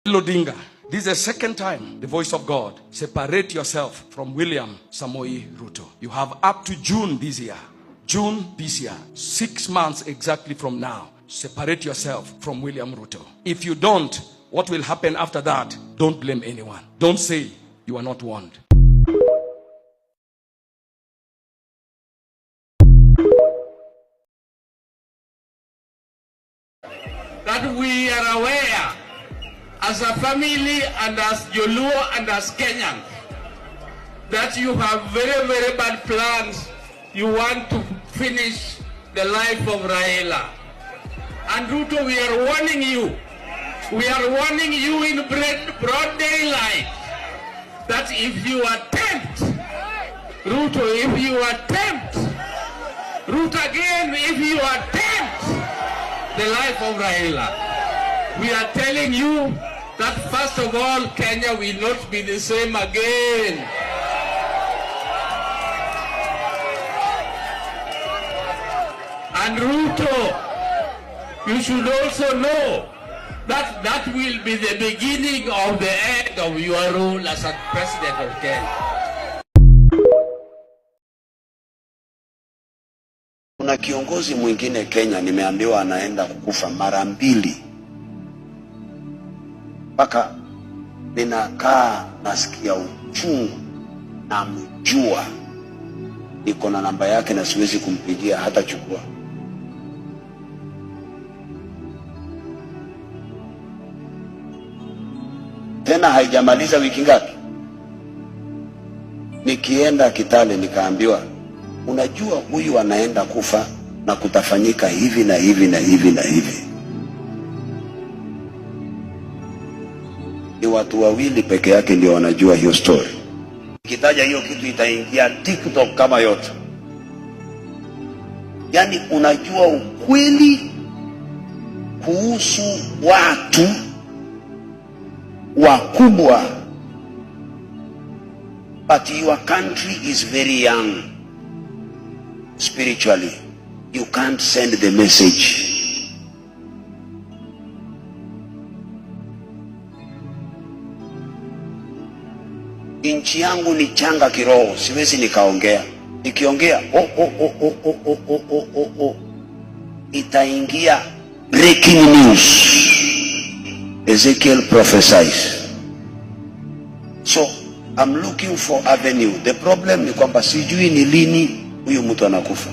Odinga, this is the second time the voice of God. Separate yourself from William Samoei Ruto. You have up to June this year. 6 months exactly from now. Separate yourself from William Ruto. If you don't, what will happen after that? Don't blame anyone. Don't say you are not warned. That we are aware as a family and as Joluo and as Kenyans that you have very, very bad plans. You want to finish the life of Raila. And Ruto, we are warning you. We are warning you in broad daylight that if you attempt, Ruto, if you attempt, Ruto again, if you attempt the life of Raila, we are telling you that first of all, Kenya will not be the same again. And Ruto, you should also know that that will be the beginning of the end of your rule as a president of Kenya. Kuna kiongozi mwingine Kenya nimeambiwa anaenda kukufa mara 2. Mpaka ninakaa nasikia uchungu na mjua. Niko na namba yake na siwezi kumpigia hata chukua. Tena haijamaliza wiki ngapi? Nikienda Kitale nikaambiwa, unajua huyu anaenda kufa na kutafanyika hivi na hivi na hivi na hivi. Ni watu wawili peke yake ndio wanajua hiyo story. Nikitaja hiyo kitu itaingia TikTok kama yote. Yaani unajua ukweli kuhusu watu wakubwa, but your country is very young spiritually. You can't send the message. Inchi yangu ni changa kiroho, siwezi nikaongea. Nikiongea itaingia breaking news. Ezekiel prophesies. So I'm looking for avenue. The problem ni kwamba sijui ni lini huyu mtu anakufa.